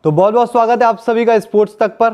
तो बहुत बहुत स्वागत है आप सभी का स्पोर्ट्स तक पर।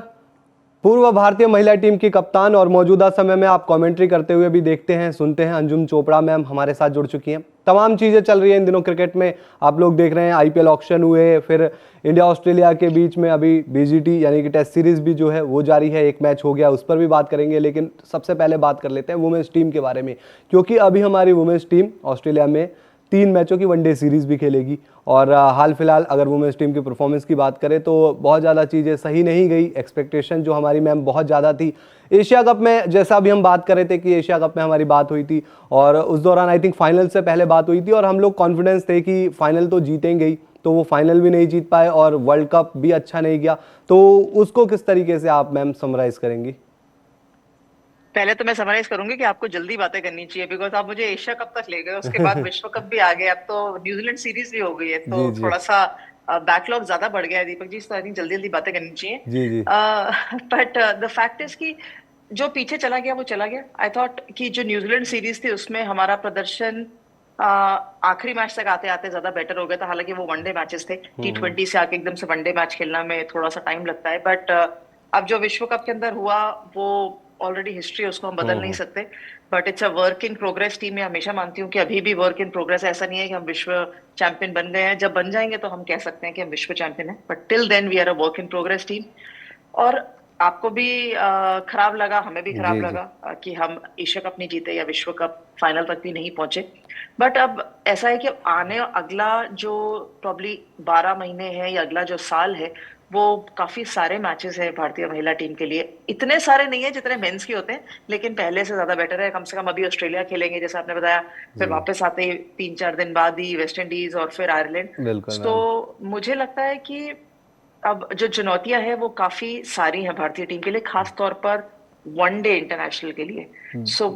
पूर्व भारतीय महिला टीम की कप्तान और मौजूदा समय में आप कमेंट्री करते हुए भी देखते हैं सुनते हैं, अंजुम चोपड़ा मैम हमारे साथ जुड़ चुकी हैं। तमाम चीज़ें चल रही हैं इन दिनों क्रिकेट में, आप लोग देख रहे हैं आईपीएल ऑक्शन हुए, फिर इंडिया ऑस्ट्रेलिया के बीच में अभी बीजीटी यानी कि टेस्ट सीरीज भी जो है वो जारी है, एक मैच हो गया, उस पर भी बात करेंगे। लेकिन सबसे पहले बात कर लेते हैं वुमेन्स टीम के बारे में, क्योंकि अभी हमारी वुमेन्स टीम ऑस्ट्रेलिया में 3 मैचों की वनडे सीरीज भी खेलेगी। और हाल फिलहाल अगर वुमेन्स टीम की परफॉर्मेंस की बात करें तो बहुत ज़्यादा चीज़ें सही नहीं गई, एक्सपेक्टेशन जो हमारी मैम बहुत ज़्यादा थी। एशिया कप में जैसा अभी हम बात कर रहे थे कि एशिया कप में हमारी बात हुई थी और उस दौरान आई थिंक फाइनल से पहले बात हुई थी और हम लोग कॉन्फिडेंस थे कि फाइनल तो जीतेंगे ही, तो वो फाइनल भी नहीं जीत पाए और वर्ल्ड कप भी अच्छा नहीं गया। तो उसको किस तरीके से आप मैम समराइज करेंगी? पहले तो मैं समराइज करूंगी कि आपको जल्दी बातें करनी चाहिए, बिकॉज आप मुझे एशिया कप तक ले गए, उसके बाद विश्व कप भी आ गए, अब तो न्यूजीलैंड सीरीज भी हो गई है, तो जी जी थोड़ा सा बैकलॉग ज्यादा बढ़ गया है दीपक जी, तो आई थिंक जल्दी जल्दी बातें करनी चाहिए। जी जी बट द फैक्ट इज कि जो पीछे चला गया वो चला गया। आई थॉट कि जो न्यूजीलैंड सीरीज थी उसमें हमारा प्रदर्शन आखिरी मैच तक आते आते ज्यादा बेटर हो गया था। हालांकि वो वनडे मैचेस थे, T20 से आके एकदम से वनडे मैच खेलना में थोड़ा सा टाइम लगता है, बट अब जो विश्व कप के अंदर हुआ वो ऑलरेडी हिस्ट्री है, उसको हम बदल नहीं सकते। But it's a work in progress team. मैं हमेशा मानती हूँ कि अभी भी वर्क इन प्रोग्रेस, ऐसा नहीं है कि हम विश्व चैंपियन बन गए हैं। जब बन जाएंगे तो हम कह सकते हैं कि हम विश्व चैंपियन है, but till then we are a work in progress team. और आपको भी खराब लगा, हमें भी खराब जी जी लगा कि हम एशिया कप नहीं जीते या विश्व कप फाइनल तक भी नहीं पहुंचे। बट अब ऐसा है कि आने अगला जो प्रॉब्ली 12 महीने है या अगला जो साल है वो काफी सारे मैचेस है भारतीय महिला टीम के लिए। इतने सारे नहीं है जितने मेंस के होते हैं, लेकिन पहले से ज्यादा बेटर है। कम से कम अभी ऑस्ट्रेलिया खेलेंगे जैसे आपने बताया, फिर जी वापस आते ही 3-4 दिन बाद ही वेस्ट इंडीज और फिर आयरलैंड। बिल्कुल तो मैम। मुझे लगता है कि अब जो चुनौतियां हैं वो काफी सारी हैं भारतीय टीम के लिए, खास तौर पर वनडे इंटरनेशनल के लिए। सो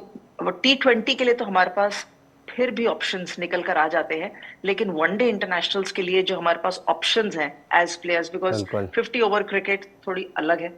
T20 के लिए तो हमारे पास फिर भी ऑप्शंस निकल कर आ जाते हैं, लेकिन वनडे इंटरनेशनल्स के लिए जो हमारे पास ऑप्शंस हैं एज प्लेयर्स, बिकॉज बिल्कुल 50 ओवर क्रिकेट थोड़ी अलग है,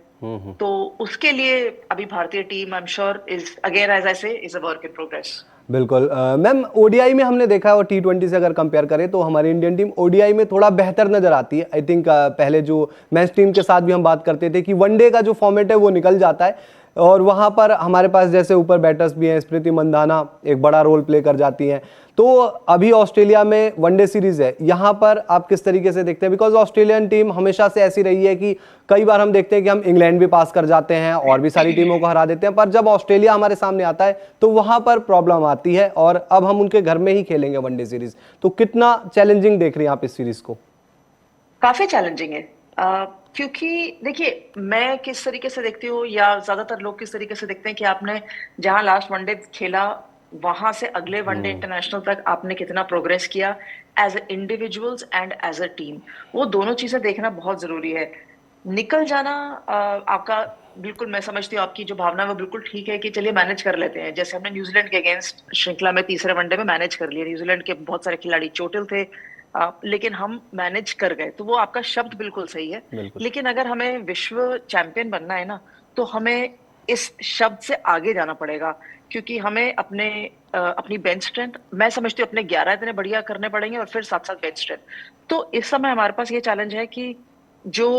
तो उसके लिए अभी भारतीय team I am sure is again as I say is a work in progress. बिल्कुल मैम, ओडीआई में हमने देखा है और T20 से अगर कंपेयर करें तो हमारी इंडियन टीम ओडीआई में थोड़ा बेहतर नजर आती है। आई थिंक पहले जो मैच टीम के साथ भी हम बात करते थे कि वनडे का जो फॉर्मेट है वो निकल जाता है और वहां पर हमारे पास जैसे ऊपर बैटर्स भी हैं, स्मृति मंदाना एक बड़ा रोल प्ले कर जाती हैं। तो अभी ऑस्ट्रेलिया में वनडे सीरीज है, यहाँ पर आप किस तरीके से देखते हैं? बिकॉज ऑस्ट्रेलियन टीम हमेशा से ऐसी रही है कि कई बार हम देखते हैं कि हम इंग्लैंड भी पास कर जाते हैं और भी सारी टीमों को हरा देते हैं, पर जब ऑस्ट्रेलिया हमारे सामने आता है तो वहां पर प्रॉब्लम आती है और अब हम उनके घर में ही खेलेंगे वनडे सीरीज। तो कितना चैलेंजिंग देख रही हैं आप इस सीरीज को? काफी चैलेंजिंग है, क्योंकि देखिए मैं किस तरीके से देखती हूँ या ज्यादातर लोग किस तरीके से देखते हैं कि आपने जहां लास्ट वनडे खेला वहां से अगले वनडे इंटरनेशनल तक आपने कितना प्रोग्रेस किया as individuals and as a team, वो दोनों चीजें देखना बहुत जरूरी है। निकल जाना आपका, बिल्कुल मैं समझती हूँ आपकी जो भावना है वो बिल्कुल ठीक है कि चलिए मैनेज कर लेते हैं, जैसे हमने न्यूजीलैंड के अगेंस्ट श्रृंखला में तीसरे वनडे में मैनेज कर लिया। न्यूजीलैंड के बहुत सारे खिलाड़ी चोटिल थे, लेकिन हम मैनेज कर गए, तो वो आपका शब्द बिल्कुल सही है। बिल्कुल लेकिन अगर हमें विश्व चैंपियन बनना है ना, तो हमें इस शब्द से आगे जाना पड़ेगा, क्योंकि हमें अपनी बेंच स्ट्रेंथ, मैं समझती हूँ अपने 11 इतने बढ़िया करने पड़ेंगे और फिर साथ साथ बेंच स्ट्रेंथ। तो इस समय हमारे पास ये चैलेंज है कि जो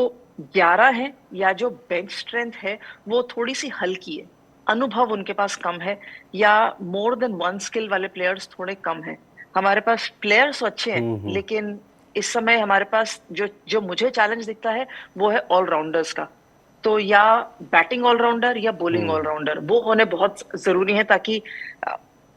11 है या जो बेंच स्ट्रेंथ है वो थोड़ी सी हल्की है, अनुभव उनके पास कम है, या मोर देन वन स्किल वाले प्लेयर्स थोड़े कम हैं। हमारे पास प्लेयर्स तो अच्छे हैं, लेकिन इस समय हमारे पास जो जो मुझे चैलेंज दिखता है वो है ऑलराउंडर्स का। तो या बैटिंग ऑलराउंडर या बॉलिंग ऑलराउंडर वो होने बहुत जरूरी है, ताकि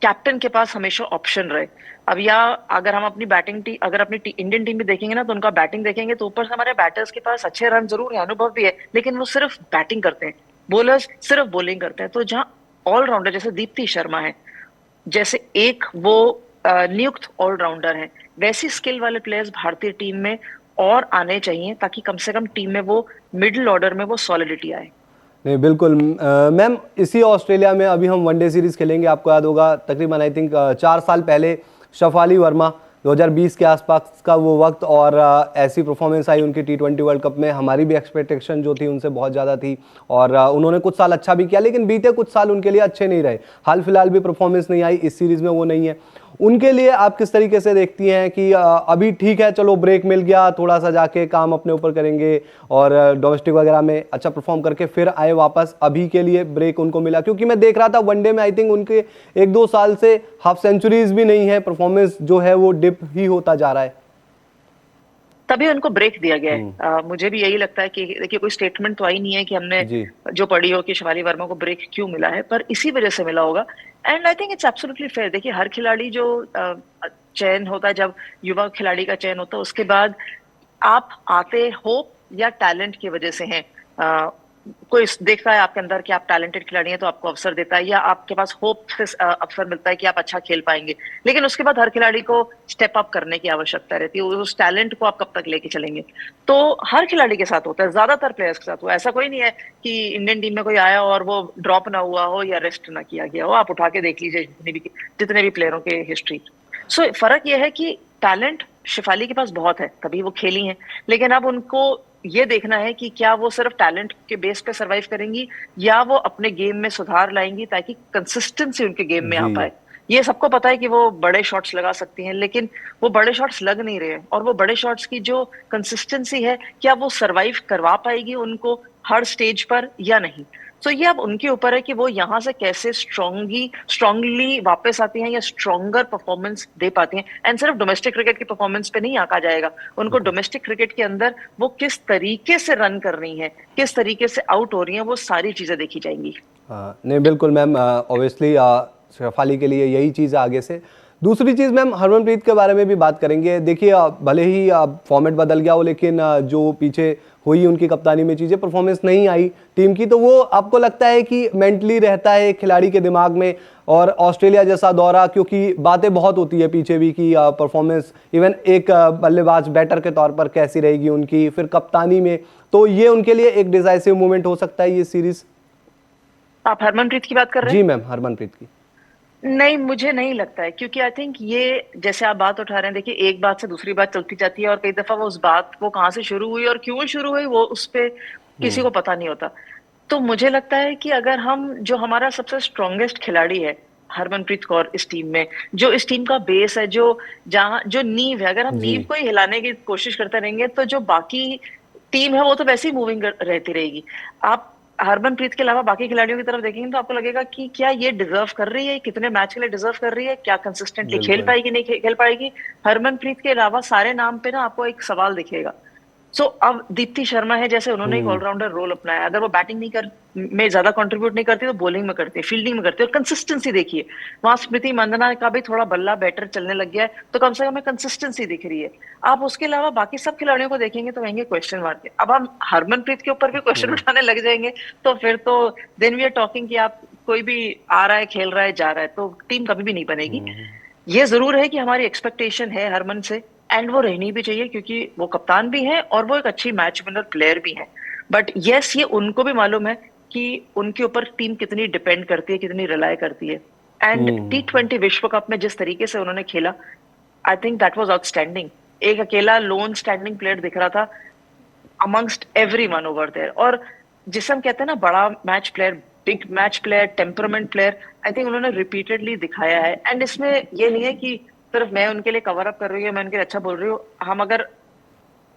कैप्टन के पास हमेशा ऑप्शन रहे। अब या अगर हम अपनी बैटिंग टीम, अगर अपनी इंडियन टीम भी देखेंगे ना, तो उनका बैटिंग देखेंगे तो ऊपर से हमारे बैटर्स के पास अच्छे रन जरूर है, अनुभव भी है, लेकिन वो सिर्फ बैटिंग करते हैं, बॉलर्स सिर्फ बॉलिंग करते हैं। तो जहाँ ऑलराउंडर जैसे दीप्ति शर्मा है, जैसे एक वो नियुक्त ऑलराउंडर है, वैसी स्किल वाले प्लेयर्स भारतीय टीम में और आने चाहिए, ताकि कम से कम टीम में वो मिडिल ऑर्डर में वो सॉलिडिटी आए। नहीं बिल्कुल मैम, इसी ऑस्ट्रेलिया में अभी हम वनडे सीरीज खेलेंगे। आपको याद होगा तकरीबन आई थिंक 4 साल पहले शफाली वर्मा 2020 के आसपास का वो वक्त, और ऐसी परफॉर्मेंस आई उनकी T20 वर्ल्ड कप में। हमारी भी एक्सपेक्टेशन जो थी उनसे बहुत ज़्यादा थी और उन्होंने कुछ साल अच्छा भी किया, लेकिन बीते कुछ साल उनके लिए अच्छे नहीं रहे। हाल फिलहाल भी परफॉर्मेंस नहीं आई, इस सीरीज़ में वो नहीं है। उनके लिए आप किस तरीके से देखती हैं कि अभी ठीक है, चलो ब्रेक मिल गया, थोड़ा सा जाके काम अपने ऊपर करेंगे और डोमेस्टिक वगैरह में अच्छा परफॉर्म करके फिर आए वापस, अभी के लिए ब्रेक उनको मिला? क्योंकि मैं देख रहा था वनडे में आई थिंक उनके 1-2 साल से हाफ सेंचुरीज भी नहीं है, परफॉर्मेंस जो है वो डिप ही होता जा रहा है। तभी उनको ब्रेक दिया गया है। मुझे भी यही लगता है कि देखिए कोई स्टेटमेंट तो आई नहीं है कि हमने जो पढ़ी हो कि शिफाली वर्मा को ब्रेक क्यों मिला है, पर इसी वजह से मिला होगा। And I think it's absolutely fair. देखिए हर खिलाड़ी जो चयन होता है, जब युवा खिलाड़ी का चयन होता है, उसके बाद आप आते होप या टैलेंट की वजह से हैं। कोई देखता है आपके अंदर कि आप टैलेंटेड खिलाड़ी हैं तो आपको अवसर देता है, या आपके पास होप से अवसर मिलता है कि आप अच्छा खेल पाएंगे। लेकिन उसके बाद हर खिलाड़ी को स्टेप अप करने की आवश्यकता रहती है। उस टैलेंट को आप कब तक लेके चलेंगे, तो हर खिलाड़ी के साथ होता है, ज्यादातर प्लेयर्स के साथ हुआ। ऐसा कोई नहीं है कि इंडियन टीम में कोई आया और वो ड्रॉप ना हुआ हो या रेस्ट ना किया गया हो। आप उठा के देख लीजिए जितने भी प्लेयरों के हिस्ट्री। सो फर्क यह है कि टैलेंट शिफाली के पास बहुत है, तभी वो खेली हैं। लेकिन अब उनको ये देखना है कि क्या वो सिर्फ टैलेंट के बेस पे सरवाइव करेंगी या वो अपने गेम में सुधार लाएंगी, ताकि कंसिस्टेंसी उनके गेम में आ पाए। ये सबको पता है कि वो बड़े शॉट्स लगा सकती हैं, लेकिन वो बड़े शॉट्स लग नहीं रहे हैं। और वो बड़े शॉट्स की जो कंसिस्टेंसी है, क्या वो सरवाइव करवा पाएगी उनको हर स्टेज पर या नहीं। तो ये अब उनके ऊपर है कि वो यहाँ से कैसे स्ट्रांगली वापस आती हैं या स्ट्रॉन्गर परफॉर्मेंस दे पाती हैं। एंड सिर्फ डोमेस्टिक क्रिकेट की परफॉर्मेंस पे नहीं आका जाएगा, उनको डोमेस्टिक क्रिकेट के अंदर वो किस तरीके से रन कर रही हैं, किस तरीके से आउट हो रही हैं, वो सारी चीजें देखी जाएंगी। नहीं बिल्कुल मैम, ऑब्वियसली शेफाली के लिए यही चीज़ है आगे से। दूसरी चीज़ मैम, हरमनप्रीत के बारे में भी बात करेंगे। देखिए भले ही फॉर्मेट बदल गया हो, लेकिन जो पीछे हुई उनकी कप्तानी में चीज़ें, परफॉर्मेंस नहीं आई टीम की, तो वो आपको लगता है कि मेंटली रहता है खिलाड़ी के दिमाग में? और ऑस्ट्रेलिया जैसा दौरा, क्योंकि बातें बहुत होती है पीछे भी कि परफॉर्मेंस इवन एक बल्लेबाज बैटर के तौर पर कैसी रहेगी उनकी, फिर कप्तानी में, तो ये उनके लिए एक डिसाइसिव मोमेंट हो सकता है ये सीरीज। आप हरमनप्रीत की बात कर रहे हैं? जी मैम, हरमनप्रीत की। नहीं, मुझे नहीं लगता है, क्योंकि आई थिंक ये जैसे आप बात उठा रहे हैं, देखिए एक बात से दूसरी बात चलती जाती है और कई दफा वो उस बात वो कहाँ से शुरू हुई और क्यों शुरू हुई वो उस पे किसी को पता नहीं होता। तो मुझे लगता है कि अगर हम जो हमारा सबसे स्ट्रॉन्गेस्ट खिलाड़ी है हरमनप्रीत कौर इस टीम में, जो इस टीम का बेस है, जो जहाँ जो नींव है, अगर हम नींव को ही हिलाने की कोशिश करते रहेंगे तो जो बाकी टीम है वो तो वैसे ही मूविंग रहती रहेगी। आप हरमनप्रीत के अलावा बाकी खिलाड़ियों की तरफ देखेंगे तो आपको लगेगा कि क्या ये डिजर्व कर रही है, कितने मैच के लिए डिजर्व कर रही है, क्या कंसिस्टेंटली खेल पाएगी नहीं खेल पाएगी। हरमनप्रीत के अलावा सारे नाम पे ना आपको एक सवाल दिखेगा। सो अब दीप्ति शर्मा है, जैसे उन्होंने एक ऑलराउंडर रोल अपनाया, अगर वो बैटिंग नहीं कर में ज्यादा कंट्रीब्यूट नहीं करती तो बॉलिंग में करती है, फील्डिंग में करती है, और कंसिस्टेंसी देखिए। वहां स्मृति मंदना का भी थोड़ा बल्ला बेटर चलने लग गया है, तो कम से कम कंसिस्टेंसी दिख रही है। आप उसके अलावा बाकी सब खिलाड़ियों को देखेंगे तो कहेंगे क्वेश्चन मार्क है। अब हम हरमनप्रीत के ऊपर भी क्वेश्चन उठाने लग जाएंगे तो फिर तो देन वी आर टॉकिंग कि आप कोई भी आ रहा है, खेल रहा है, जा रहा है, तो टीम कभी भी नहीं बनेगी। ये जरूर है कि हमारी एक्सपेक्टेशन है हरमन से, एंड वो रहनी भी चाहिए, क्योंकि वो कप्तान भी है और वो एक अच्छी मैच विनर प्लेयर भी है। बट यस, ये उनको भी मालूम है कि उनके ऊपर टीम कितनी डिपेंड करती है, कितनी रिलाय करती है। एंड T20 विश्व कप में जिस तरीके से उन्होंने खेला, I think that was outstanding. एक अकेला लोन स्टैंडिंग प्लेयर दिख रहा था अमंगस्ट एवरीवन ओवर देयर। और जिसे हम कहते हैं ना बड़ा match player, big match player, temperament player, I think उन्होंने रिपीटेडली दिखाया है। एंड इसमें ये नहीं है कि सिर्फ मैं उनके लिए कवर अप कर रही हूँ, मैं उनके लिए अच्छा बोल रही हूँ। हम अगर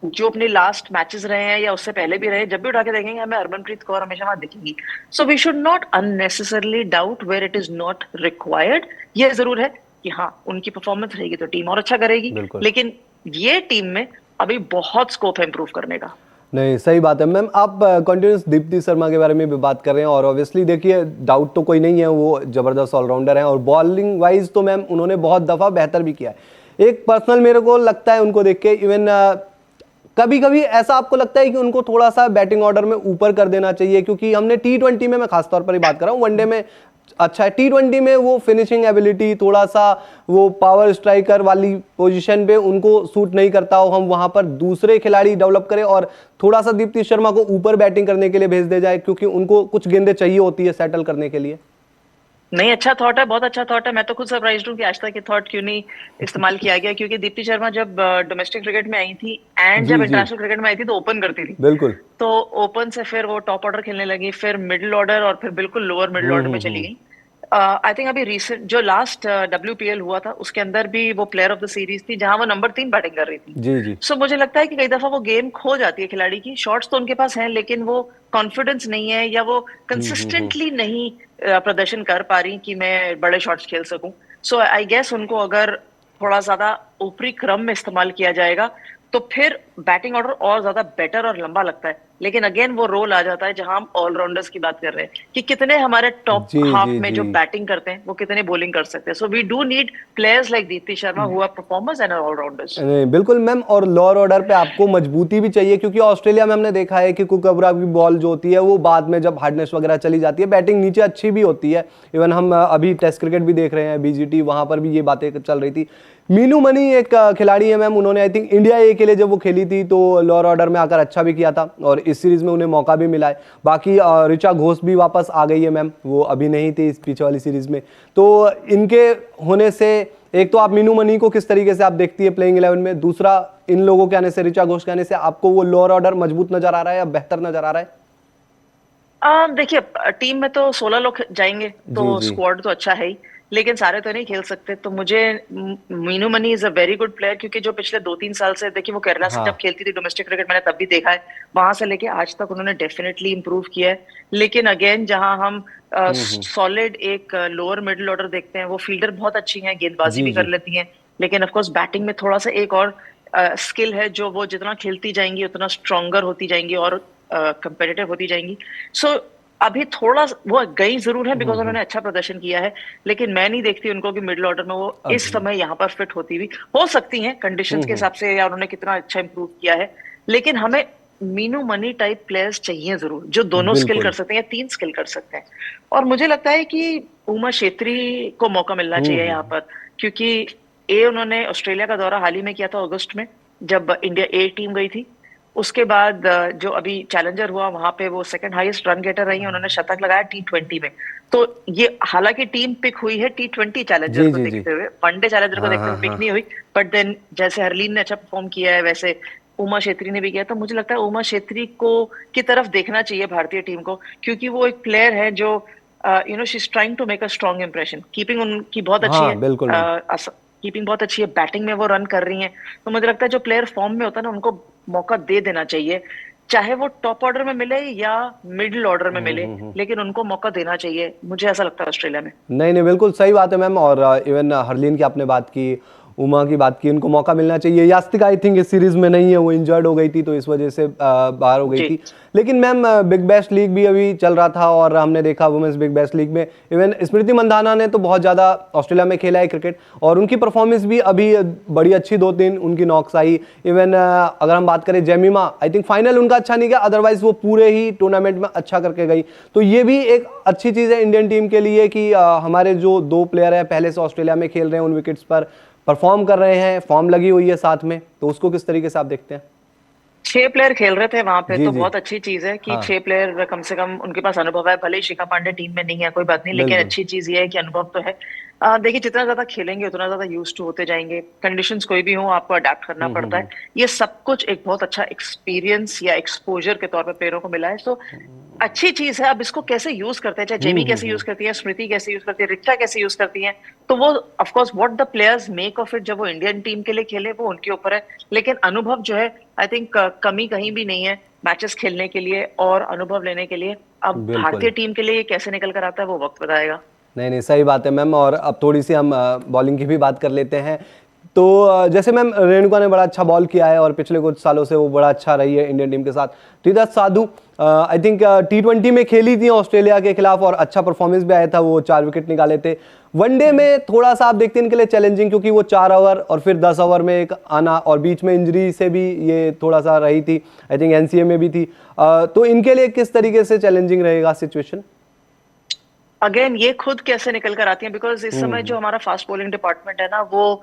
जो अपने लास्ट मैचेस रहे हैं या उससे पहले भी रहे, जब भी उठा के देखेंगे हमें हरमनप्रीत कौर हमेशा वहां दिखेगी। So we should not unnecessarily doubt where it is not required. ये जरूर है कि हाँ, उनकी परफॉर्मेंस रहेगी तो टीम और अच्छा करेगी, लेकिन ये टीम में अभी बहुत स्कोप है इंप्रूव करने का। नहीं, सही बात है मैम। आप कंटिन्यूस दीप्ति शर्मा के बारे में भी बात कर रहे हैं और ऑब्वियसली देखिए डाउट तो कोई नहीं है, वो जबरदस्त ऑलराउंडर हैं और बॉलिंग वाइज तो मैम उन्होंने बहुत दफ़ा बेहतर भी किया है। एक पर्सनल मेरे को लगता है उनको देख के, इवन कभी कभी ऐसा आपको लगता है कि उनको थोड़ा सा बैटिंग ऑर्डर में ऊपर कर देना चाहिए? क्योंकि हमने T20 में, मैं खासतौर पर ही बात कर रहा हूँ, वनडे में अच्छा है, T20 में वो फिनिशिंग एबिलिटी, थोड़ा सा वो पावर स्ट्राइकर वाली पोजीशन पे उनको सूट नहीं करता हो, हम वहां पर दूसरे खिलाड़ी डेवलप करें और थोड़ा सा दीप्ति शर्मा को ऊपर बैटिंग करने के लिए भेज दे जाए, क्योंकि उनको कुछ गेंदें चाहिए होती है सेटल करने के लिए। नहीं, अच्छा थॉट है, बहुत अच्छा थॉट है। मैं तो खुद सरप्राइज्ड हूँ कि आज तक ये थॉट क्यों नहीं इस्तेमाल किया गया, क्योंकि दीप्ति शर्मा जब डोमेस्टिक क्रिकेट में आई थी एंड जब इंटरनेशनल क्रिकेट में आई थी तो ओपन करती थी। बिल्कुल। तो ओपन से फिर वो टॉप ऑर्डर खेलने लगी, फिर मिडिल ऑर्डर और फिर बिल्कुल लोअर मिडिल ऑर्डर में चली गई। आई थिंक अभी रिसेंट जो लास्ट WPL हुआ था उसके अंदर भी वो प्लेयर ऑफ द सीरीज थी जहां वो नंबर 3 बैटिंग कर रही थी। जी जी। सो मुझे लगता है कि कई दफा वो गेम खो जाती है खिलाड़ी की। शॉट्स तो उनके पास हैं लेकिन वो कॉन्फिडेंस नहीं है या वो हम्म। कंसिस्टेंटली नहीं प्रदर्शन कर पा रही कि मैं बड़े शॉट्स खेल सकूं। सो आई गेस उनको अगर थोड़ा ज्यादा ऊपरी क्रम में इस्तेमाल किया जाएगा तो फिर बैटिंग ऑर्डर और ज्यादा बेटर और लंबा लगता है। लेकिन अगेन वो रोल आ जाता है जहां हम ऑलराउंडर्स की बात कर रहे हैं कि कितने हमारे टॉप जी हाफ जी में जी। जो बैटिंग करते हैं वो कितने बॉलिंग कर सकते हैं। So we do need players like Deepti Sharma who are performers and allrounders. नहीं बिल्कुल मैम, और लोअर ऑर्डर पे आपको मजबूती भी चाहिए, क्योंकि ऑस्ट्रेलिया में हमने देखा है कि कुकबरा की बॉल जो होती है वो बाद में जब हार्डनेस वगैरह चली जाती है, बैटिंग नीचे अच्छी भी होती है। इवन हम अभी टेस्ट क्रिकेट भी देख रहे हैं, BGT, वहां पर भी ये बातें चल रही थी। मीनू मनी एक खिलाड़ी है मैम, उन्होंने आई थिंक इंडिया ए के लिए जब वो खेली थी तो लोअर ऑर्डर में आकर अच्छा भी किया था और इस सीरीज में उन्हें मौका भी मिला है। बाकी ऋचा घोष भी वापस आ गई है मैम, वो अभी नहीं थी इस पीछे वाली सीरीज में। तो इनके होने से एक तो आप मीनू मनी को किस तरीके से आप देखती है प्लेइंग 11 में, दूसरा इन लोगों के आने से, ऋचा घोष के आने से आपको वो लोअर ऑर्डर मजबूत नजर आ रहा है या बेहतर नजर आ रहा है? देखिए टीम में तो 16 लोग जाएंगे तो जी जी। स्क्वाड तो अच्छा है ही। लेकिन सारे तो नहीं खेल सकते। तो मुझे Meenu money is a very good player क्योंकि जो पिछले 2-3 साल से देखिए वो केरला से जब हाँ। खेलती थी डोमेस्टिक क्रिकेट मैंने तब भी देखा है। वहां से लेके आज तक उन्होंने डेफिनेटली इंप्रूव किया है। लेकिन अगेन जहां हम हम्म। सॉलिड एक लोअर मिडिल ऑर्डर देखते हैं वो फील्डर बहुत अच्छी हैं, गेंदबाजी जी भी कर जी। लेती हैं। लेकिन ऑफकोर्स बैटिंग में थोड़ा सा एक और स्किल है जो वो जितना खेलती जाएंगी उतना स्ट्रोंगर होती जाएंगी और कंपेटिटिव होती जाएंगी। सो अभी थोड़ा वो गई जरूर है बिकॉज उन्होंने अच्छा प्रदर्शन किया है। लेकिन मैं नहीं देखती उनको कि मिडिल ऑर्डर में वो इस अभी। समय यहाँ पर फिट होती हुई हो सकती हैं कंडीशंस के हिसाब से या उन्होंने कितना अच्छा इंप्रूव किया है। लेकिन हमें मीनू मनी टाइप प्लेयर्स चाहिए जरूर जो दोनों स्किल कर बिल्कुल। सकते हैं या 3 स्किल कर सकते हैं। और मुझे लगता है कि उमा छेत्री को मौका मिलना चाहिए यहाँ हम्म। पर क्योंकि उन्होंने ऑस्ट्रेलिया का दौरा हाल ही में किया था अगस्त में जब इंडिया ए टीम गई थी। उसके बाद जो अभी चैलेंजर हुआ वहां पे वो सेकंड हाईएस्ट रन गेटर रही है। उन्होंने शतक लगाया T20 में। तो ये हालांकि टीम पिक हुई है T20 चैलेंजर जी को जी जी। देखते हुए, वनडे चैलेंजर को हाँ देखते हाँ हुए पिक हाँ। नहीं हुई। बट देन जैसे हरलीन ने अच्छा परफॉर्म किया है वैसे उमा छेत्री ने भी किया। तो मुझे लगता है उमा छेत्री को की तरफ देखना चाहिए भारतीय टीम को क्योंकि वो एक प्लेयर है जो she is trying to make a strong impression. Keeping उनकी बहुत अच्छी हाँ है। बिल्कुल मैम। कीपिंग बहुत अच्छी है, बैटिंग में वो रन कर रही हैं। तो मुझे लगता है जो प्लेयर फॉर्म में होता है ना उनको मौका दे देना चाहिए, चाहे वो टॉप ऑर्डर में मिले या मिडिल ऑर्डर में मिले। लेकिन उनको मौका देना चाहिए, मुझे ऐसा लगता है ऑस्ट्रेलिया में। नहीं नहीं बिल्कुल सही बात है मैम, और इवन हरलीन की आपने बात की, उमा की बात की, उनको मौका मिलना चाहिए। यास्तिक आई थिंक इस सीरीज में नहीं है, वो इंजर्ड हो गई थी तो इस वजह से बाहर हो गई जी थी। लेकिन मैम बिग बैश लीग भी अभी चल रहा था और हमने देखा वुमेन्स बिग बैश लीग में इवन स्मृति मंदाना ने तो बहुत ज़्यादा ऑस्ट्रेलिया में खेला है क्रिकेट, और उनकी परफॉर्मेंस भी अभी बड़ी अच्छी, 2-3 उनकी नॉक्स आई। इवन अगर हम बात करें जेमिमा, आई थिंक फाइनल उनका अच्छा नहीं गया, अदरवाइज वो पूरे ही टूर्नामेंट में अच्छा करके गई। तो ये भी एक अच्छी चीज़ है इंडियन टीम के लिए कि हमारे जो 2 प्लेयर हैं पहले से ऑस्ट्रेलिया में खेल रहे हैं, उन विकेट्स पर परफॉर्म कर रहे हैं, फॉर्म लगी हुई है साथ में, तो उसको किस तरीके से आप देखते हैं? 6 प्लेयर खेल रहे थे वहां पे जी तो जी। बहुत अच्छी चीज है कि हाँ 6 प्लेयर कम से कम उनके पास अनुभव है। भले ही शिखा पांडे टीम में नहीं है कोई बात नहीं, लेकिन बिल्कुल। अच्छी चीज ये है कि अनुभव तो है। देखिए जितना ज्यादा खेलेंगे उतना ज्यादा यूज टू होते जाएंगे। कंडीशंस कोई भी हो आपको अडेप्ट करना पड़ता है। ये सब कुछ एक बहुत अच्छा एक्सपीरियंस या एक्सपोजर के तौर पर प्लेयरों को मिला है। तो अच्छी चीज है। अब इसको कैसे यूज करते हैं, चाहे जेमी कैसे यूज करती है, स्मृति कैसे यूज करती है, रिचा कैसे यूज करती है, तो वो of course what the players make of it जब वो इंडियन टीम के लिए खेले वो उनके ऊपर है। लेकिन अनुभव जो है आई थिंक कमी कहीं भी नहीं है मैचेस खेलने के लिए और अनुभव लेने के लिए। अब बिल्कुल। भारतीय टीम के लिए ये कैसे निकल कर आता है वो वक्त बताएगा। नहीं नहीं सही बात है मैम, और अब थोड़ी सी हम बॉलिंग की भी बात कर लेते हैं। तो जैसे मैम रेणुका ने बड़ा अच्छा बॉल किया है और पिछले कुछ सालों से वो बड़ा अच्छा रही है इंडियन टीम के साथ। टीदा साधु आई थिंक T20 में खेली थी ऑस्ट्रेलिया के खिलाफ और अच्छा परफॉर्मेंस भी आया था, वो 4 विकेट निकाले थे। वनडे में थोड़ा सा आप देखते हैं इनके लिए चैलेंजिंग, क्योंकि वो 4 ओवर और फिर 10 ओवर में एक आना, और बीच में इंजरी से भी ये थोड़ा सा रही थी, आई थिंक NCA में भी थी। तो इनके लिए किस तरीके से चैलेंजिंग रहेगा सिचुएशन? अगेन ये खुद कैसे निकल कर आती है बिकॉज इस समय जो हमारा फास्ट बॉलिंग डिपार्टमेंट है ना वो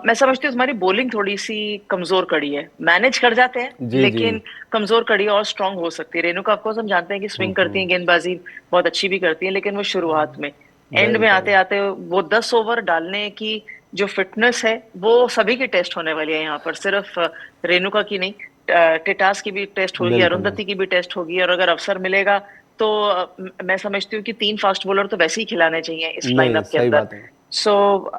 मैं समझती हूँ हमारी बॉलिंग थोड़ी सी कमजोर कड़ी है। मैनेज कर जाते हैं जी जी। लेकिन कमजोर कड़ी और स्ट्रांग हो सकती है। रेणुका ऑफकोर्स हम जानते हैं कि स्विंग करती है, गेंदबाजी बहुत अच्छी भी करती है, लेकिन वो शुरुआत में एंड में बिल्कुल। आते आते वो 10 ओवर डालने की जो फिटनेस है वो सभी की टेस्ट होने वाली है यहाँ पर, सिर्फ रेणुका की नहीं। टिटास की भी टेस्ट होगी, बिल्कुल मैम। अरुंधति की भी टेस्ट होगी, और अगर अवसर मिलेगा तो मैं समझती हूँ कि 3 फास्ट बॉलर तो वैसे ही खिलाने चाहिए इस नहीं, लाइनअप के सही अंदर। बात है। सो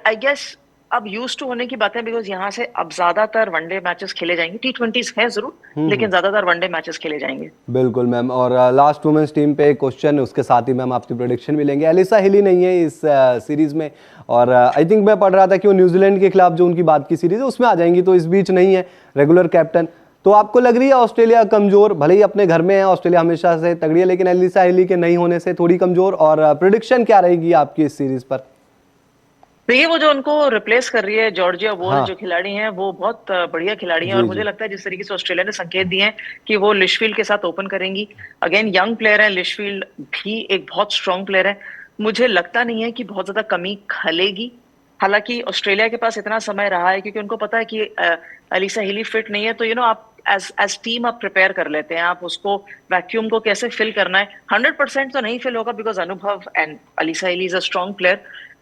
आई गेस अब यूज टू होने की बातें, बिकॉज यहाँ से अब ज्यादातर वनडे मैचेस खेले जाएंगे। T20s हैं जरूर, लेकिन ज्यादातर वनडे मैचेस खेले जाएंगे। बिल्कुल मैम। और लास्ट वुमेन्स टीम पे एक क्वेश्चन, उसके साथ ही मैम आपकी प्रोडिक्शन भी लेंगे। एलिसा हिली नहीं है इस सीरीज में, और आई थिंक मैं पढ़ रहा था कि वो न्यूजीलैंड के खिलाफ जो उनकी बात की सीरीज है उसमें आ जाएंगी, तो इस बीच नहीं है रेगुलर कैप्टन। तो आपको लग रही है ऑस्ट्रेलिया कमजोर, भले ही अपने घर में है, ऑस्ट्रेलिया हमेशा से तगड़ी है, लेकिन एलिसा हिली के नहीं होने से थोड़ी कमजोर? और प्रोडिक्शन क्या रहेगी आपकी इस सीरीज पर? देखिए, वो जो उनको रिप्लेस कर रही है जॉर्जिया वोल, हाँ जो खिलाड़ी हैं, वो बहुत बढ़िया खिलाड़ी हैं। और जी मुझे जी। लगता है जिस तरीके से ऑस्ट्रेलिया ने संकेत दिए हैं कि वो लिशफील्ड के साथ ओपन करेंगी। अगेन यंग प्लेयर है, लिशफील्ड भी एक बहुत स्ट्रांग प्लेयर है। मुझे लगता नहीं है कि बहुत ज्यादा कमी खलेगी। हालांकि ऑस्ट्रेलिया के पास इतना समय रहा है, क्योंकि उनको पता है कि अलीसा हिली फिट नहीं है, तो आप एज टीम आप प्रिपेयर कर लेते हैं, आप उसको वैक्यूम को कैसे फिल करना है। 100% तो नहीं फिल होगा, बिकॉज अनुभव एंड अलीसा हिली इज अ स्ट्रांग प्लेयर,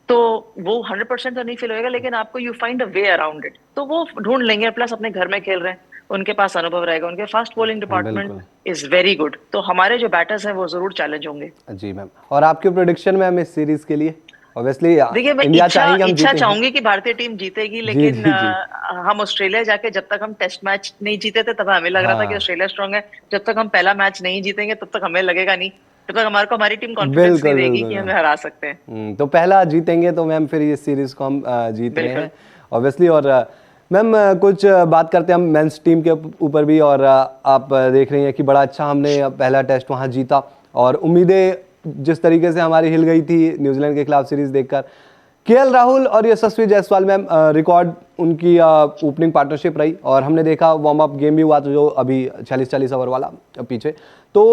तो वो 100% तो नहीं फील होएगा, लेकिन आपको you find a way around it, तो वो ढूंढ लेंगे। प्लस अपने घर में खेल रहे हैं, उनके पास अनुभव रहेगा, उनके फास्ट बॉलिंग डिपार्टमेंट बिल्कुल इज वेरी गुड, तो हमारे जो बैटर्स हैं वो जरूर चैलेंज होंगे। जी मैम। और आपकी प्रोडिक्शन मैम इस सीरीज के लिए? ऑब्वियसली देखिए, मैं इंडिया चाहेंगे हम इच्छा जीतेंगे। चाहूंगी कि भारतीय टीम जीतेगी, जी लेकिन जी जी। हम ऑस्ट्रेलिया जाके जब तक हम टेस्ट मैच नहीं जीते थे तब हमें लग रहा था कि हाँ ऑस्ट्रेलिया स्ट्रांग है। जब तक हम पहला मैच नहीं जीतेंगे तब तक हमें लगेगा नहीं, तब तक हमारे को हमारी टीम कॉन्फिडेंस नहीं बिल्कुल देगी बिल्कुल कि मैम। हमें हरा सकते हैं। तो पहला जीतेंगे तो मैम फिर ये सीरीज को हम जीत रहे बिल्कुल। हैं ऑब्वियसली। और मैम कुछ बात करते हैं हम मेंस टीम के ऊपर भी। और आप देख रही हैं कि बड़ा अच्छा हमने पहला टेस्ट वहां जीता, और उम्मीदें जिस तरीके से हमारी हिल गई थी न्यूजीलैंड के खिलाफ सीरीज देखकर। केएल राहुल और यशस्वी जायसवाल मैम, रिकॉर्ड उनकी ओपनिंग पार्टनरशिप रही, और हमने देखा वार्म अप गेम भी हुआ तो जो अभी 40-40 ओवर वाला पीछे। तो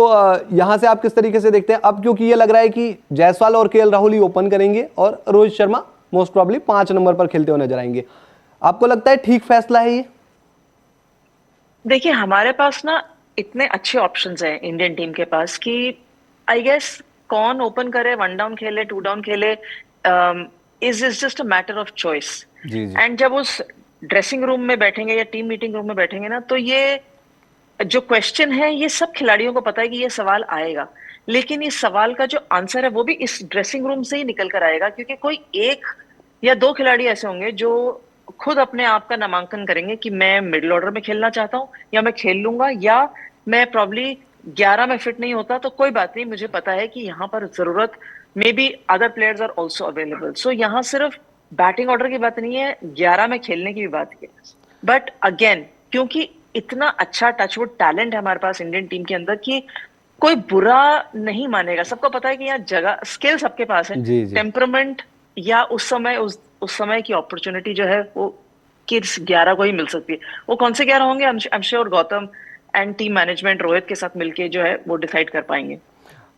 यहाँ से आप किस तरीके से देखते हैं अब, क्योंकि ये लग रहा है कि जायसवाल और केएल राहुल ही ओपन करेंगे और Rohit Sharma most probably 5 number पर खेलते हुए नजर आएंगे। आपको लगता है ठीक फैसला है ये? देखिए, हमारे पास ना इतने अच्छे ऑप्शंस हैं इंडियन टीम के पास कि आई गेस कौन ओपन करे, वन डाउन खेले, टू डाउन खेले, is just a matter of choice. जी जी। एंड जब उस ड्रेसिंग रूम में बैठेंगे या टीम मीटिंग रूम में बैठेंगे ना, तो ये जो क्वेश्चन है, ये सब खिलाड़ियों को पता है कि ये सवाल आएगा। लेकिन इस सवाल का जो आंसर है वो भी इस ड्रेसिंग रूम से ही निकल कर आएगा, क्योंकि कोई एक या दो खिलाड़ी ऐसे होंगे जो खुद अपने आप का नामांकन करेंगे कि मैं मिडिल ऑर्डर में खेलना चाहता हूँ, या मैं खेल लूंगा, या मैं प्रॉब्ली 11 में फिट नहीं होता तो कोई बात नहीं, मुझे पता है कि यहाँ पर जरूरत may be other players are also available. So यहाँ सिर्फ बैटिंग ऑर्डर की बात नहीं है, 11 में खेलने की भी बात है। बट अगेन, क्योंकि इतना अच्छा टचवुड टैलेंट है हमारे पास इंडियन टीम के अंदर कि कोई बुरा नहीं मानेगा। सबको पता है कि यहाँ जगह स्किल सबके पास है, जी जी। टेम्परमेंट या उस समय की अपॉर्चुनिटी जो है वो किस 11 को ही मिल सकती है। वो कौन से 11 होंगे, आई am sure Gautam and team management Rohit के साथ मिलके जो है वो डिसाइड कर पाएंगे।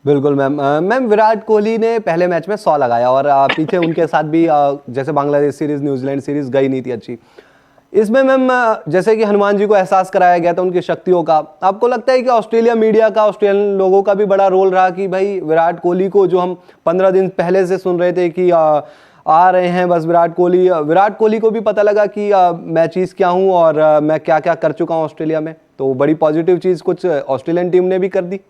बिल्कुल मैम। मैम विराट कोहली ने पहले मैच में 100 लगाया, और पीछे उनके साथ भी जैसे बांग्लादेश सीरीज, न्यूजीलैंड सीरीज गई नहीं थी अच्छी। इसमें मैम जैसे कि हनुमान जी को एहसास कराया गया था उनकी शक्तियों का, आपको लगता है कि ऑस्ट्रेलिया मीडिया का, ऑस्ट्रेलियन लोगों का भी बड़ा रोल रहा कि भाई विराट कोहली को, जो हम 15 दिन पहले से सुन रहे थे कि आ रहे हैं बस विराट कोहली को भी पता लगा कि मैं चीज़ क्या हूँ और मैं क्या क्या कर चुका हूँ ऑस्ट्रेलिया में, तो बड़ी पॉजिटिव चीज़ कुछ ऑस्ट्रेलियन टीम ने भी कर दी।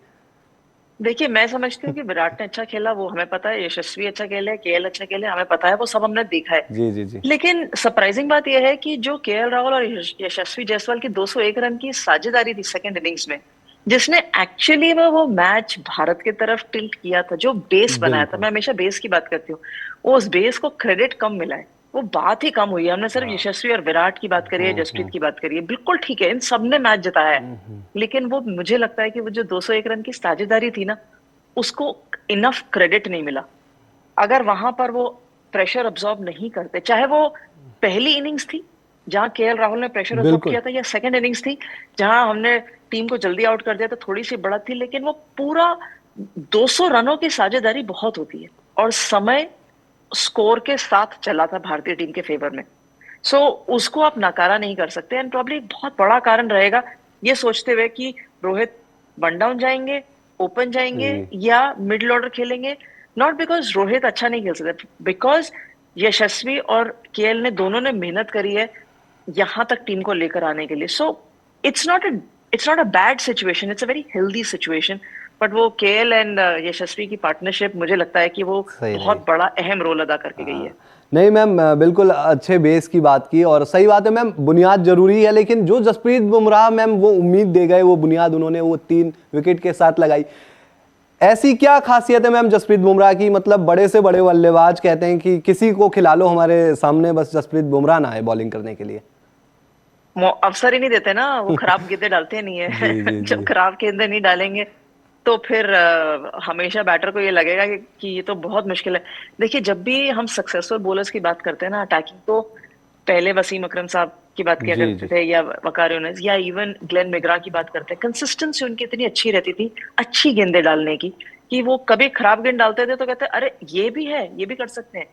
देखिए, मैं समझती हूँ कि विराट ने अच्छा खेला, वो हमें पता है, यशस्वी अच्छा खेले, केएल अच्छा खेले, हमें पता है, वो सब हमने देखा है। जी जी जी। लेकिन सरप्राइजिंग बात यह है कि जो केएल राहुल और यशस्वी जायसवाल की 201 रन की साझेदारी थी सेकंड इनिंग्स में, जिसने एक्चुअली वो मैच भारत की तरफ टिल्ट किया था, जो बेस बनाया था, बिल्कुल। मैं हमेशा बेस की बात करती हूँ, उस बेस को क्रेडिट कम मिला है, वो बात ही कम हुई है। हमने सिर्फ हाँ। यशस्वी और विराट की बात करी है, जसप्रीत की बात करी है, बिल्कुल ठीक है, इन सबने मैच जिताया है। लेकिन वो मुझे लगता है कि वो जो 201 रन की साझेदारी थी ना, उसको इनफ क्रेडिट नहीं मिला। अगर वहां पर वो प्रेशर अब्सॉर्ब नहीं करते, चाहे वो पहली इनिंग्स थी जहां केएल राहुल ने प्रेशर अब्सॉर्ब बिल्कुल। किया था, या सेकंड इनिंग्स थी जहां हमने टीम को जल्दी आउट कर दिया था, थोड़ी सी बढ़त थी, लेकिन वो पूरा 200 रनों की साझेदारी बहुत होती है, और समय स्कोर के साथ चला था भारतीय टीम के फेवर में। सो उसको आप नकारा नहीं कर सकते। एंड प्रॉब्ली एक बहुत बड़ा कारण रहेगा ये सोचते हुए कि रोहित वन डाउन जाएंगे, ओपन जाएंगे, जी या मिडिल ऑर्डर खेलेंगे। नॉट बिकॉज रोहित अच्छा नहीं खेल सकते, बिकॉज यशस्वी और केएल ने दोनों ने मेहनत करी है यहां तक टीम को लेकर आने के लिए। So it's not a bad situation, it's a very healthy situation. But वो केएल एंड यशस्वी की पार्टनरशिप मुझे लगता है कि वो सही बहुत रही। बड़ा अहम रोल अदा करके गई है। नहीं मैम, बिल्कुल अच्छे बेस की बात की और सही बात है मैम, बुनियाद जरूरी है, लेकिन जो जसप्रीत बुमराह मैम वो उम्मीद दे गए, वो बुनियाद उन्होंने वो 3 विकेट के साथ लगाई। ऐसी क्या खासियत है मैम जसप्रीत बुमराह की, मतलब बड़े से बड़े बल्लेबाज कहते हैं कि किसी को खिला लो हमारे सामने, बस जसप्रीत बुमराह ना आए बॉलिंग करने के लिए। अवसर ही नहीं देते ना, वो खराब गेंदें डालते नहीं है। जी जी जब जी। खराब गेंदें नहीं डालेंगे तो फिर हमेशा बैटर को ये लगेगा कि ये तो बहुत मुश्किल है। देखिए, जब भी हम सक्सेसफुल बॉलर्स की बात करते हैं ना अटैकिंग, तो पहले वसीम अकरम साहब की बात किया जी करते जी। थे, या वकार यूनिस, या इवन ग्लेन मैग्रा की बात करते हैं। कंसिस्टेंसी उनकी इतनी अच्छी रहती थी अच्छी गेंदें डालने की, कि वो कभी खराब गेंद डालते थे तो कहते अरे ये भी है, ये भी कर सकते हैं।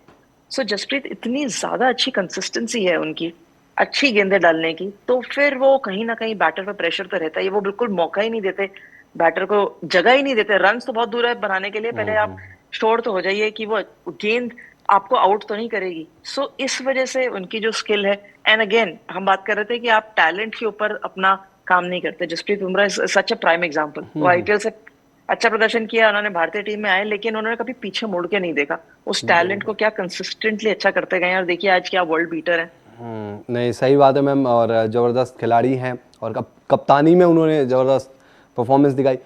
सो जसप्रीत इतनी ज्यादा अच्छी कंसिस्टेंसी है उनकी अच्छी गेंदें डालने की, तो फिर वो कहीं ना कहीं बैटर पर प्रेशर तो रहता है। वो बिल्कुल मौका ही नहीं देते बैटर को, जगह ही नहीं देते। रन तो बहुत दूर है बनाने के लिए, पहले आप श्योर तो हो जाइए कि वो गेंद आपको आउट तो नहीं करेगी। सो इस वजह से उनकी जो स्किल है, एंड अगेन हम बात कर रहे थे कि आप टैलेंट के ऊपर अपना काम नहीं करते। Jasprit Bumrah is such a prime example. वो आईपीएल से अच्छा प्रदर्शन किया, उन्होंने भारतीय टीम में आए, लेकिन उन्होंने कभी पीछे मुड़ के नहीं देखा। उस टैलेंट को क्या कंसिस्टेंटली अच्छा करते गए, और देखिए आज क्या वर्ल्ड बीटर है। नहीं सही बात है मैम, और ज़बरदस्त खिलाड़ी हैं, और कप्तानी में उन्होंने ज़बरदस्त परफॉर्मेंस दिखाई।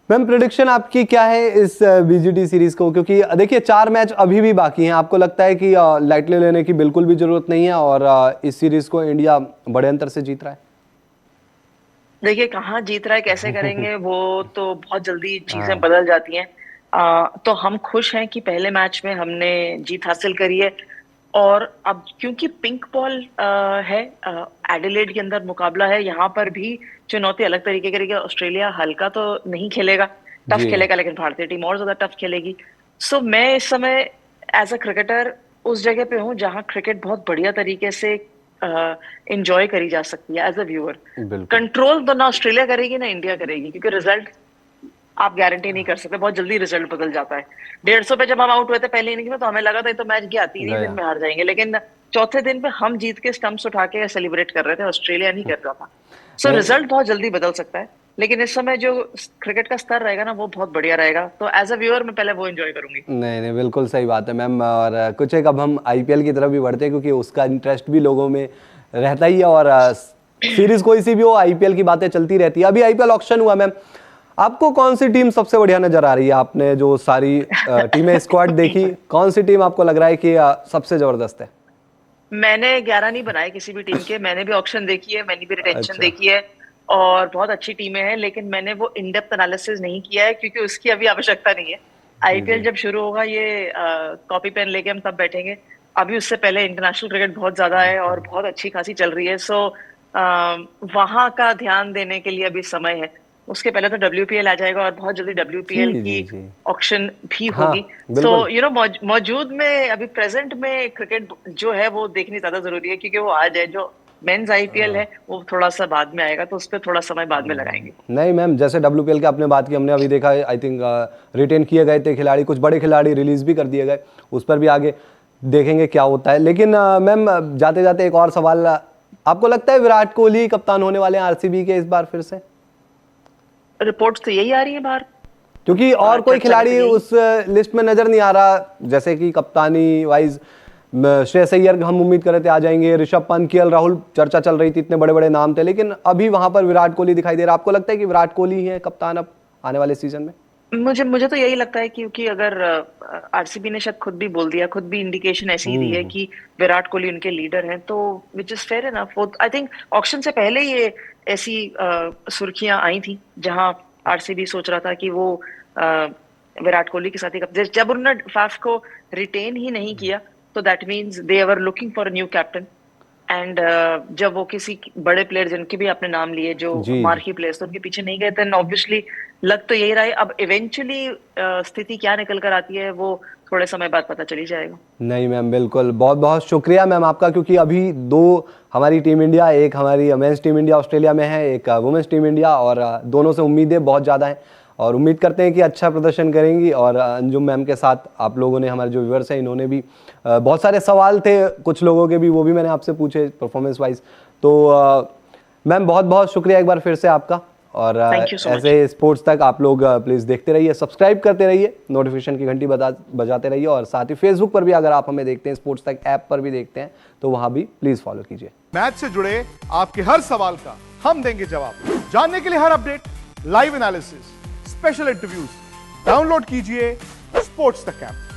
मैम प्रेडिक्शन आपकी क्या है इस बीजीटी सीरीज को, क्योंकि देखिए 4 मैच अभी भी बाकी हैं, आपको लगता है कि लाइटली लेने की बिल्कुल भी जरूरत नहीं है और इस सीरीज को इंडिया बड़े अंतर से जीत रहा है? देखिए, कहाँ जीत रहा है कैसे करेंगे वो तो बहुत जल्दी चीजें हाँ बदल जाती हैं। तो हम खुश हैं कि पहले मैच में हमने जीत हासिल करी है, और अब क्योंकि पिंक बॉल है, एडिलेड के अंदर मुकाबला है, यहाँ पर भी चुनौती अलग तरीके की रहेगी। ऑस्ट्रेलिया हल्का तो नहीं खेलेगा, टफ जी। खेलेगा, लेकिन भारतीय टीम और ज्यादा टफ खेलेगी। सो मैं इस समय एज अ क्रिकेटर उस जगह पे हूँ जहाँ क्रिकेट बहुत बढ़िया तरीके से इंजॉय करी जा सकती है एज अ व्यूअर। बिल्कुल। कंट्रोल तो ना ऑस्ट्रेलिया करेगी ना इंडिया करेगी, क्योंकि रिजल्ट आप गारंटी नहीं कर सकते, बहुत जल्दी रिजल्ट बदल जाता है। 150 पे जब हम आउट हुए थे पहले इनिंग में, तो हमें लगा था ये तो मैच गया, 3 ही दिन गया। में हार जाएंगे, लेकिन चौथे दिन पे हम जीत के स्टंप्स उठा के सेलिब्रेट कर रहे थे, ऑस्ट्रेलिया नहीं कर रहा था। सो नहीं रिजल्ट बहुत जल्दी बदल सकता है, लेकिन इस समय जो क्रिकेट का स्तर रहेगा ना वो बहुत बढ़िया रहेगा। तो एज अ व्यूअर मैं पहले वो एंजॉय करूंगी। नहीं नहीं, बिल्कुल सही बात है मैम, और कुछ एक अब हम आईपीएल की तरफ भी बढ़ते हैं, क्योंकि उसका इंटरेस्ट भी लोगों में रहता ही है, और सीरीज कोई सी भी हो आईपीएल की बातें चलती रहती है। अभी आईपीएल ऑक्शन हुआ मैम, आपको कौन सी टीम सबसे बढ़िया नजर आ रही है? आपने जो सारी टीमें स्क्वाड देखी, कौन सी टीम आपको लग रहा है कि सबसे जबरदस्त है? मैंने 11 नहीं बनाए किसी भी टीम के, मैंने भी ऑक्शन देखी है, मैंने भी रिटेंशन अच्छा। देखी है, और बहुत अच्छी टीमें हैं, लेकिन मैंने वो इन डेप्थ एनालिसिस नहीं किया है, क्योंकि उसकी अभी आवश्यकता नहीं है। जी आईपीएल जी। जब शुरू होगा, ये कॉपी पेन लेके हम तब बैठेंगे। अभी उससे पहले इंटरनेशनल क्रिकेट बहुत ज्यादा है और बहुत अच्छी खासी चल रही है। सो वहां का ध्यान देने के लिए अभी समय है। उसके पहले तो डब्ल्यूपीएल आ जाएगा, और बहुत जल्दी डब्ल्यूपीएल जी की जी जी। ऑक्शन भी हाँ होगी। सो बिल्कुल। मौजूद में अभी प्रेजेंट में क्रिकेट जो है वो देखनी ज्यादा जरूरी है, क्योंकि वो आज है। जो मेंस आईपीएल है वो थोड़ा सा बाद में आएगा, तो उस पर थोड़ा समय बाद में लगाएंगे। नहीं मैम, जैसे डब्ल्यूपीएल की आपने बात की, हमने अभी देखा है, आई थिंक रिटेन किए गए थे खिलाड़ी, कुछ बड़े खिलाड़ी रिलीज भी कर दिए गए, उस पर भी आगे देखेंगे क्या होता है। लेकिन मैम जाते जाते एक और सवाल, आपको लगता है विराट कोहली कप्तान होने वाले हैं आरसीबी के इस बार फिर से? रिपोर्ट्स तो यही आ रही है बाहर। क्योंकि और कोई चर्चा में तो खिलाड़ी यही। उस लिस्ट में नजर नहीं आ रहा, जैसे कि कप्तानी वाइज श्रेयस अय्यर हम उम्मीद कर रहे थे आ जाएंगे, ऋषभ पंत, केएल राहुल, चर्चा चल रही थी, इतने बड़े बड़े नाम थे, लेकिन अभी वहां पर विराट कोहली दिखाई दे रहा। आपको लगता है कि विराट कोहली ही है कप्तान अब आने वाले सीजन में? मुझे मुझे तो यही लगता है, क्योंकि अगर आरसीबी ने शायद खुद भी बोल दिया, खुद भी इंडिकेशन ऐसी ही दी है कि विराट कोहली उनके लीडर हैं, तो which is fair enough. I think auction से पहले ये ऐसी सुर्खियां आई थी, जहां आरसीबी सोच रहा था कि वो विराट कोहली के साथ ही जब उन्होंने फाफ को रिटेन ही नहीं किया, तो that means they are looking for a new captain. And जब वो किसी बड़े प्लेयर जिनके भी आपने नाम लिए, जो जी जी। मार्की प्लेयर्स, तो उनके पीछे नहीं गए, देन ऑब्वियसली लग तो यही रहा है। अब इवेंचुअली स्थिति क्या निकल कर आती है वो थोड़े समय बाद पता चली जाएगा। नहीं मैम, बिल्कुल, बहुत बहुत शुक्रिया मैम आपका, क्योंकि अभी 2 हमारी टीम इंडिया, एक हमारी मेंस टीम इंडिया ऑस्ट्रेलिया में है, एक वुमेन्स टीम इंडिया, और दोनों से उम्मीदें बहुत ज़्यादा हैं, और उम्मीद करते हैं कि अच्छा प्रदर्शन करेंगी। और अंजुम मैम के साथ आप लोगों ने, हमारे जो व्यूअर्स हैं, इन्होंने भी बहुत सारे सवाल थे कुछ लोगों के भी, वो भी मैंने आपसे पूछे परफॉर्मेंस वाइज। तो मैम बहुत बहुत शुक्रिया एक बार फिर से आपका, और Thank you so much. ऐसे स्पोर्ट्स तक आप लोग प्लीज देखते रहिए, सब्सक्राइब करते रहिए, नोटिफिकेशन की घंटी बजाते रहिए, और साथ ही फेसबुक पर भी अगर आप हमें देखते हैं, स्पोर्ट्स तक ऐप पर भी देखते हैं, तो वहां भी प्लीज फॉलो कीजिए। मैच से जुड़े आपके हर सवाल का हम देंगे जवाब। जानने के लिए हर update, live analysis, special interviews, download कीजिए स्पोर्ट्स तक ऐप।